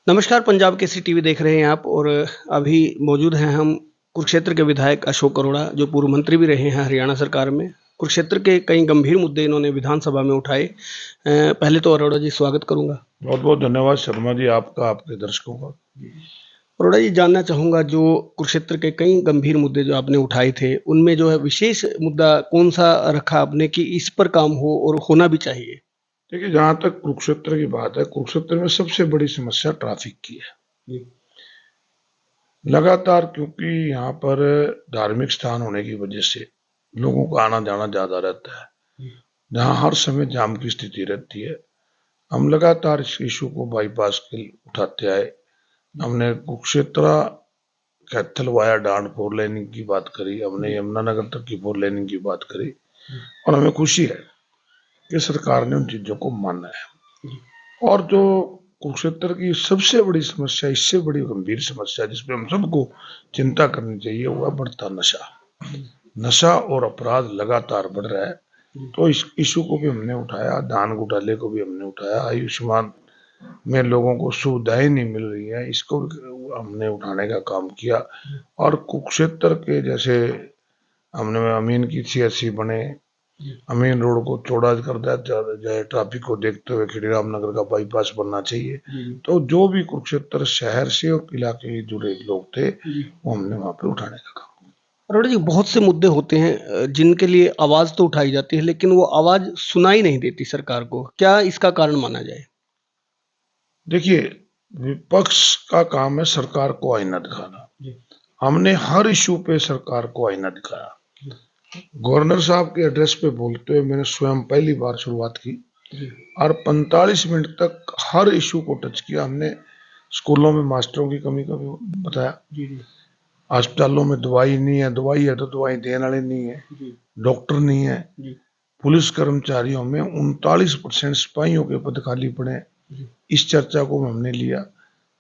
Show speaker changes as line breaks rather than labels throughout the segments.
नमस्कार, पंजाब केसरी टीवी देख रहे हैं आप और अभी मौजूद हैं हम कुरुक्षेत्र के विधायक अशोक अरोड़ा, जो पूर्व मंत्री भी रहे हैं हरियाणा सरकार में। कुरुक्षेत्र के कई गंभीर मुद्दे इन्होंने विधानसभा में उठाए। पहले तो अरोड़ा जी स्वागत करूंगा।
बहुत बहुत धन्यवाद शर्मा जी, आपका, आपके दर्शकों का।
अरोड़ा जी, जानना चाहूंगा जो कुरुक्षेत्र के कई गंभीर मुद्दे जो आपने उठाए थे, उनमें जो है विशेष मुद्दा कौन सा रखा आपने कि इस पर काम हो और होना भी चाहिए?
देखिए, जहां तक कुरुक्षेत्र की बात है, कुरुक्षेत्र में सबसे बड़ी समस्या ट्रैफिक की है लगातार, क्योंकि यहाँ पर धार्मिक स्थान होने की वजह से लोगों का आना जाना ज्यादा रहता है, जहाँ हर समय जाम की स्थिति रहती है। हम लगातार इस इशू को बाईपास के उठाते आए। हमने कुरुक्षेत्र कैथल वाया डांड 4 लेनिंग की बात करी, हमने यमुनानगर तक की 4 लेनिंग की बात करी, और हमें खुशी है कि सरकार ने उन चीजों को माना है। और जो कुरुक्षेत्र की सबसे बड़ी समस्या, इससे बड़ी गंभीर समस्या जिसपे हम सबको चिंता करनी चाहिए, वो है बढ़ता नशा और अपराध लगातार बढ़ रहा है। तो इस इशू को भी हमने उठाया, धान घोटाले को भी हमने उठाया, आयुष्मान में लोगों को सुविधाएं नहीं मिल रही है, इसको भी हमने उठाने का काम किया। और कुरुक्षेत्र के जैसे हमने अमीन की CSC बने, अमीन रोड को चौड़ा कर दिया जाए, ट्रैफिक को देखते हुए खिड़ीराम नगर का बाईपास बनना चाहिए। तो जो भी कुरुक्षेत्र शहर से और इलाके से जुड़े लोग थे, वो हमने वहां पे उठाने का काम।
अरोड़ा जी, बहुत से मुद्दे होते हैं जिनके लिए आवाज तो उठाई जाती है, लेकिन वो आवाज सुनाई नहीं देती सरकार को। क्या इसका कारण माना जाए?
देखिए, विपक्ष का काम है सरकार को आईना दिखाना। हमने हर इशू पे सरकार को आईना दिखाया। गवर्नर साहब के एड्रेस पे बोलते हुए मैंने स्वयं पहली बार शुरुआत की, और 45 मिनट तक हर इशू को टच किया। हमने स्कूलों में मास्टरों की कमी का भी बताया, अस्पतालों में दवाई नहीं है, दवाई है तो दवाई देने वाले नहीं है, डॉक्टर नहीं है, पुलिस कर्मचारियों में 39% सिपाहियों के पद खाली पड़े। इस चर्चा को हमने लिया।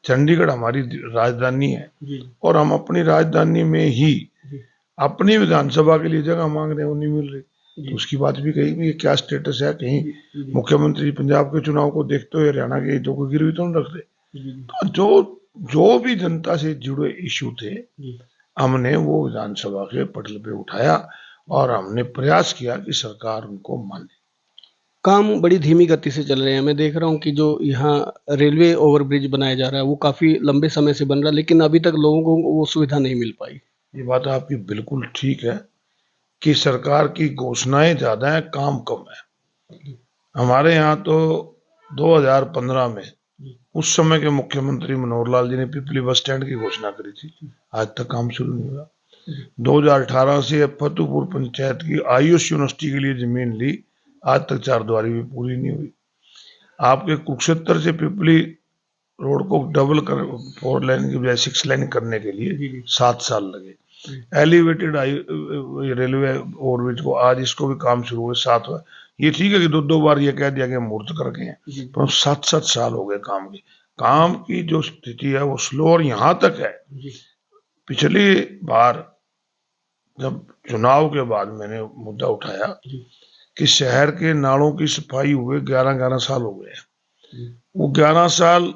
चंडीगढ़ हमारी राजधानी है, और हम अपनी राजधानी में ही अपनी विधानसभा के लिए जगह मांग रहे हैं, वो नहीं मिल रही। तो उसकी बात भी कही कि क्या स्टेटस है, कहीं मुख्यमंत्री पंजाब के चुनाव को देखते हुए हरियाणा के हितों को गिरवी तो नहीं रख दे। तो जो भी जनता से जुड़े इशू थे, हमने वो विधानसभा के पटल पे उठाया, और हमने प्रयास किया कि सरकार उनको माने।
काम बड़ी धीमी गति से चल रहे हैं। मैं देख रहा हूँ कि जो यहाँ रेलवे ओवरब्रिज बनाया जा रहा है, वो काफी लंबे समय से बन रहा है, लेकिन अभी तक लोगों को वो सुविधा नहीं मिल पाई।
ये बात आपकी बिल्कुल ठीक है कि सरकार की घोषणाएं ज्यादा है, काम कम है। हमारे यहाँ तो 2015 में उस समय के मुख्यमंत्री मनोहर लाल जी ने पिपली बस स्टैंड की घोषणा करी थी, आज तक काम शुरू नहीं हुआ। 2018 से फतेहपुर पंचायत की आयुष यूनिवर्सिटी के लिए जमीन ली, आज तक 4 द्वारी भी पूरी नहीं हुई। आपके कुरुक्षेत्र से पिपली रोड को डबल कर 4 लेन की बजाय 6 लेन करने के लिए 7 साल लगे। एलिवेटेड रेलवे ओवरब्रिज को आज इसको भी काम शुरू हुए 7 हुआ। ये ठीक है कि 2 बार ये कह दिया कि मुहूर्त करके हैं, पर 7 साल हो गए काम की जो स्थिति है वो स्लो, और यहां तक है पिछली बार जब चुनाव के बाद मैंने मुद्दा उठाया कि शहर के नालों की सफाई हुए 11 साल हो गए। वो 11 साल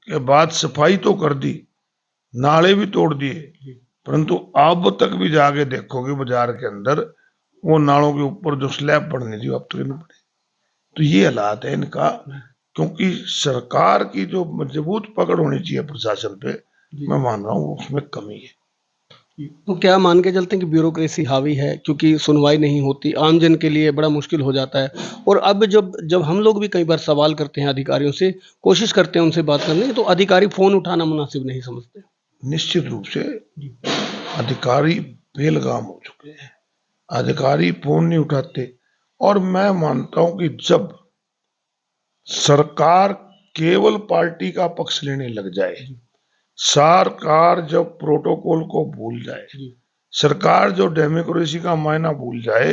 के बाद सफाई तो कर दी, नाले भी तोड़ दिए, परंतु अब तक भी जाके देखोगे बाजार के अंदर वो नालों के ऊपर जो स्लैब पड़नी थी अब तक नहीं पड़ी। तो ये हालात है इनका, क्योंकि सरकार की जो मजबूत पकड़ होनी चाहिए प्रशासन पे, मैं मान रहा हूँ उसमें कमी है।
तो क्या मान के चलते हैं कि ब्यूरोक्रेसी हावी है, क्योंकि सुनवाई नहीं होती, आम जन के लिए बड़ा मुश्किल हो जाता है। और अब जब जब हम लोग भी कई बार सवाल करते हैं अधिकारियों से, कोशिश करते हैं उनसे बात करने की, तो अधिकारी फोन उठाना मुनासिब नहीं समझते।
निश्चित रूप से अधिकारी बेलगाम हो चुके हैं, अधिकारी फोन नहीं उठाते। और मैं मानता हूं कि जब सरकार केवल पार्टी का पक्ष लेने लग जाए, सरकार जब प्रोटोकॉल को भूल जाए, सरकार जो डेमोक्रेसी का मायना भूल जाए,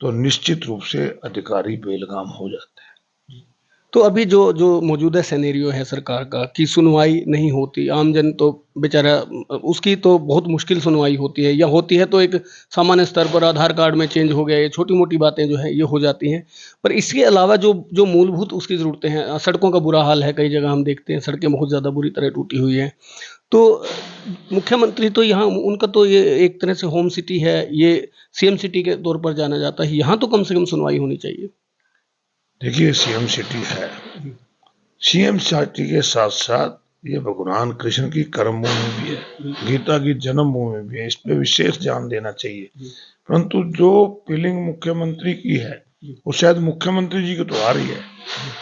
तो निश्चित रूप से अधिकारी बेलगाम हो जाते हैं।
तो अभी जो जो मौजूदा सिनेरियो है सरकार का कि सुनवाई नहीं होती, आमजन तो बेचारा उसकी तो बहुत मुश्किल सुनवाई होती है, या होती है तो एक सामान्य स्तर पर आधार कार्ड में चेंज हो गया, ये छोटी-मोटी बातें जो है ये हो जाती हैं। पर इसके अलावा जो जो मूलभूत उसकी ज़रूरतें हैं, सड़कों का बुरा हाल है, कई जगह हम देखते हैं सड़कें बहुत ज़्यादा बुरी तरह टूटी हुई हैं। तो मुख्यमंत्री तो यहाँ उनका तो ये एक तरह से होम सिटी है, ये सीएम सिटी के तौर पर जाना जाता है, यहाँ तो कम से कम सुनवाई होनी चाहिए।
देखिए, सीएम सिटी है, सीएम सिटी के साथ साथ ये भगवान कृष्ण की कर्मभूमि भी है, गीता की जन्मभूमि भी है, इस पे विशेष ध्यान देना चाहिए। परंतु जो फीलिंग मुख्यमंत्री की है वो शायद मुख्यमंत्री जी की तो आ रही है,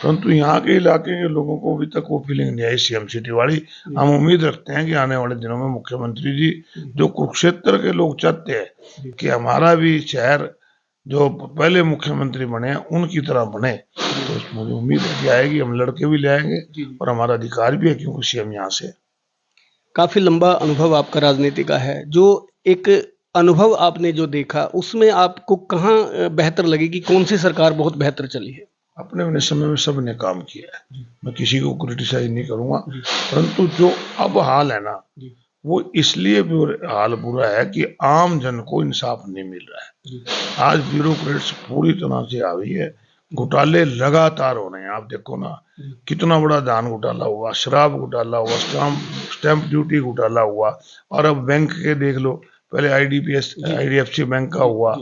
परंतु यहाँ के इलाके के लोगों को अभी तक वो फीलिंग नहीं आई सीएम सिटी वाली। हम उम्मीद रखते हैं कि आने वाले दिनों में मुख्यमंत्री जी, जो कुरुक्षेत्र के लोग चाहते हैं कि हमारा भी शहर जो पहले मुख्यमंत्री बने हैं उनकी तरह बने, तो मुझे उम्मीद है कि आएगी, हम लड़के भी ले आएंगे और हमारा अधिकार भी है क्योंकि सीएम यहाँ से।
काफ़ी लंबा अनुभव आपका राजनीति का है, जो एक अनुभव आपने जो देखा उसमें आपको कहाँ बेहतर लगी कि कौन सी सरकार बहुत बेहतर चली है?
अपने अपने समय में सब ने काम किया है, मैं किसी को क्रिटिसाइज नहीं करूंगा, परंतु जो अब हाल है ना वो इसलिए हाल बुरा है कि आम जन को इंसाफ नहीं मिल रहा है। आज ब्यूरोक्रेट्स पूरी तरह से हावी है, घोटाले लगातार हो रहे हैं। आप देखो ना कितना बड़ा धान घोटाला हुआ, शराब घोटाला हुआ, स्टैंप ड्यूटी घोटाला हुआ, और अब बैंक के देख लो, पहले आईडीएफसी बैंक का हुआ,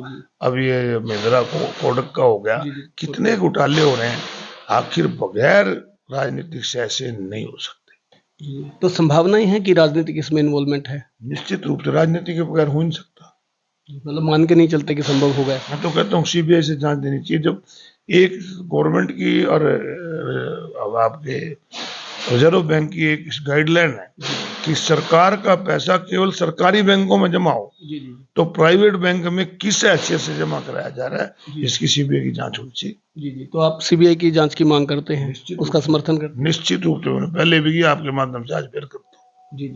अब ये महिंद्रा कोटक का हो गया। कितने घोटाले हो रहे हैं, आखिर बगैर राजनीतिक से ऐसे नहीं हो सकते।
तो संभावनाएं हैं कि राजनीतिक इसमें इन्वॉल्वमेंट है?
निश्चित रूप से राजनीति के बगैर हो नहीं सकता,
मतलब मान के नहीं चलते कि संभव होगा।
मैं तो कहता हूँ सीबीआई से जांच देनी चाहिए। जब एक गवर्नमेंट की और अब आपके रिजर्व बैंक की एक गाइडलाइन है कि सरकार का पैसा केवल सरकारी बैंकों में जमा हो, तो प्राइवेट बैंक में किस हैसियत से जमा कराया जा रहा है, इसकी सीबीआई की जांच होनी चाहिए।
जी, तो आप सीबीआई की जांच की मांग करते हैं, उसका समर्थन करते हैं?
निश्चित रूप से, मैंने पहले भी किया, आपके माध्यम से आज फिर करता हूँ।
जी।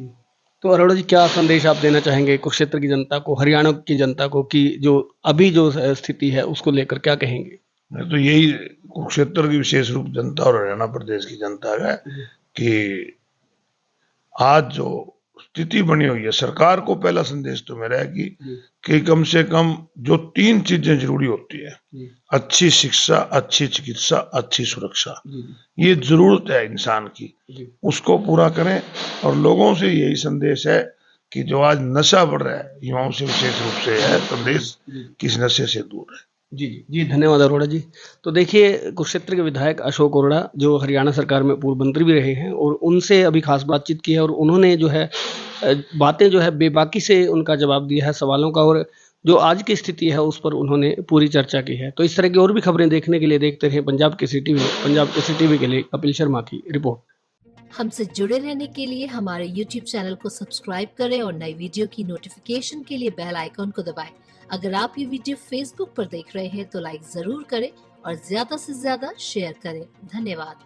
तो अरोड़ा जी, क्या संदेश आप देना चाहेंगे कुरुक्षेत्र की जनता को, हरियाणा की जनता को, कि जो अभी जो स्थिति है उसको लेकर क्या कहेंगे?
मैं तो यही कुरुक्षेत्र की विशेष रूप जनता और हरियाणा प्रदेश की जनता है कि आज जो स्थिति बनी हुई है, सरकार को पहला संदेश तो मेरा है कि कम से कम जो 3 चीजें जरूरी होती है, अच्छी शिक्षा, अच्छी चिकित्सा, अच्छी सुरक्षा, ये जरूरत है इंसान की, उसको पूरा करें। और लोगों से यही संदेश है कि जो आज नशा बढ़ रहा है, युवाओं से विशेष रूप से है संदेश कि इस नशे से दूर रहे।
जी, धन्यवाद अरोड़ा जी। तो देखिए, कुरुक्षेत्र के विधायक अशोक अरोड़ा जो हरियाणा सरकार में पूर्व मंत्री भी रहे हैं, और उनसे अभी खास बातचीत की है, और उन्होंने जो है बातें जो है बेबाकी से उनका जवाब दिया है सवालों का, और जो आज की स्थिति है उस पर उन्होंने पूरी चर्चा की है। तो इस तरह की और भी खबरें देखने के लिए देखते रहें पंजाब केसरी टीवी के लिए कपिल शर्मा की रिपोर्ट।
हमसे जुड़े रहने के लिए हमारे YouTube चैनल को सब्सक्राइब करें और नई वीडियो की नोटिफिकेशन के लिए बेल आइकॉन को दबाएं। अगर आप ये वीडियो Facebook पर देख रहे हैं तो लाइक जरूर करें और ज्यादा से ज्यादा शेयर करें। धन्यवाद।